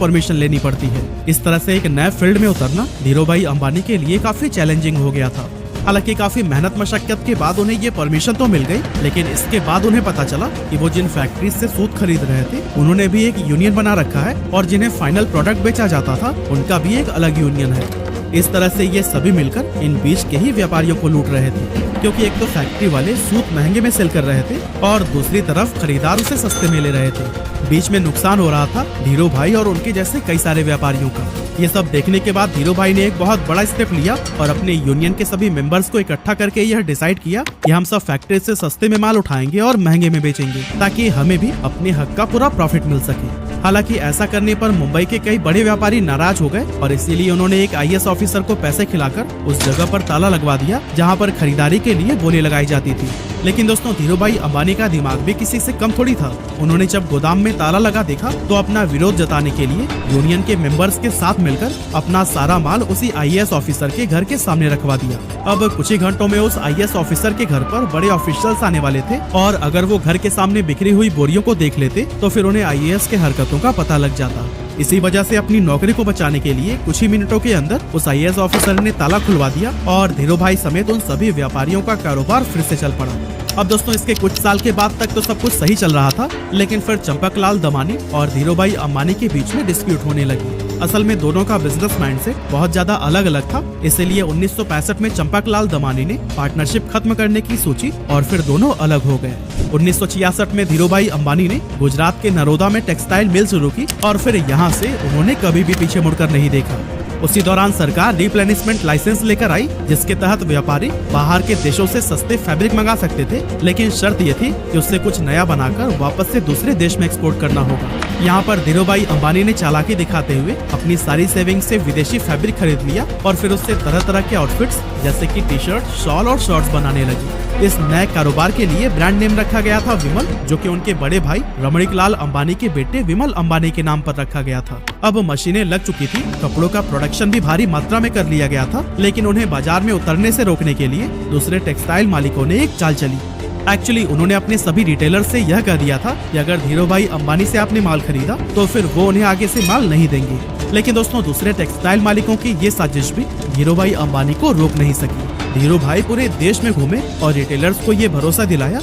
Permission लेनी पड़ती है। इस तरह से एक नए फील्ड में उतरना धीरू भाई अंबानी के लिए काफी चैलेंजिंग हो गया था। हालांकि काफी मेहनत मशक्कत के बाद उन्हें ये परमिशन तो मिल गई, लेकिन इसके बाद उन्हें पता चला कि वो जिन फैक्ट्रीज से सूत खरीद रहे थे उन्होंने भी एक यूनियन बना रखा है, और जिन्हें फाइनल प्रोडक्ट बेचा जाता था उनका भी एक अलग यूनियन है। इस तरह से ये सभी मिलकर इन बीच के ही व्यापारियों को लूट रहे थे, क्योंकि एक तो फैक्ट्री वाले सूत महंगे में सेल कर रहे थे और दूसरी तरफ खरीदार उसे सस्ते में ले रहे थे। बीच में नुकसान हो रहा था धीरू भाई और उनके जैसे कई सारे व्यापारियों का। ये सब देखने के बाद धीरू भाई ने एक बहुत बड़ा स्टेप लिया और अपने यूनियन के सभी मेंबर्स को इकट्ठा करके यह डिसाइड किया कि हम सब फैक्ट्री से सस्ते में माल उठाएंगे और महंगे में बेचेंगे, ताकि हमें भी अपने हक का पूरा प्रॉफिट मिल सके। हालांकि ऐसा करने पर मुंबई के कई बड़े व्यापारी नाराज हो गए और इसीलिए उन्होंने एक IAS ऑफिसर को पैसे खिलाकर उस जगह पर ताला लगवा दिया जहां पर खरीदारी के लिए बोली लगाई जाती थी। लेकिन दोस्तों, धीरू भाई अंबानी का दिमाग भी किसी से कम थोड़ी था। उन्होंने जब गोदाम में ताला लगा देखा तो अपना विरोध जताने के लिए यूनियन के मेंबर्स के साथ मिलकर अपना सारा माल उसी IAS ऑफिसर के घर के सामने रखवा दिया। अब कुछ ही घंटों में उस IAS ऑफिसर के घर पर बड़े ऑफिशियल्स आने वाले थे, और अगर वो घर के सामने बिखरी हुई बोरियों को देख लेते तो फिर उन्हें IAS के हरकतों का पता लग जाता। इसी वजह से अपनी नौकरी को बचाने के लिए कुछ ही मिनटों के अंदर उस IAS ऑफिसर ने ताला खुलवा दिया और धीरू भाई समेत उन सभी व्यापारियों का कारोबार फिर से चल पड़ा। अब दोस्तों, इसके कुछ साल के बाद तक तो सब कुछ सही चल रहा था, लेकिन फिर चंपकलाल दमानी और धीरू भाई अंबानी के बीच में डिस्प्यूट होने लगी। असल में दोनों का बिजनेस माइंडसेट बहुत ज्यादा अलग अलग था, इसीलिए 1965 में चंपकलाल दमानी ने पार्टनरशिप खत्म करने की सोची और फिर दोनों अलग हो गए। 1966 में धीरू भाई अंबानी ने गुजरात के नरोदा में टेक्सटाइल मिल शुरू की और फिर यहाँ से उन्होंने कभी भी पीछे मुड़कर नहीं देखा। उसी दौरान सरकार रिप्लेनिशमेंट लाइसेंस लेकर आई, जिसके तहत व्यापारी बाहर के देशों से सस्ते फैब्रिक मंगा सकते थे, लेकिन शर्त ये थी कि उससे कुछ नया बनाकर वापस से दूसरे देश में एक्सपोर्ट करना होगा। यहाँ पर धीरू भाई अंबानी ने चालाकी दिखाते हुए अपनी सारी सेविंग से विदेशी फैब्रिक खरीद लिया और फिर उससे तरह तरह के आउटफिट्स जैसे कि टी-शर्ट, शॉल और शॉर्ट्स बनाने लगी। इस नए कारोबार के लिए ब्रांड नेम रखा गया था विमल, जो कि उनके बड़े भाई रमणीकलाल अंबानी के बेटे विमल अंबानी के नाम पर रखा गया था। अब मशीनें लग चुकी थी, कपड़ों का प्रोडक्शन भी भारी मात्रा में कर लिया गया था, लेकिन उन्हें बाजार में उतरने से रोकने के लिए दूसरे टेक्सटाइल मालिकों ने एक चाल चली। एक्चुअली उन्होंने अपने सभी रिटेलर से यह कह दिया था कि अगर धीरू भाई अंबानी से आपने माल खरीदा तो फिर वो उन्हें आगे से माल नहीं देंगे। लेकिन दोस्तों, दूसरे टेक्सटाइल मालिकों की ये साजिश भी धीरू भाई अंबानी को रोक नहीं सकी। धीरू भाई पूरे देश में घूमे और रिटेलर्स को ये भरोसा दिलाया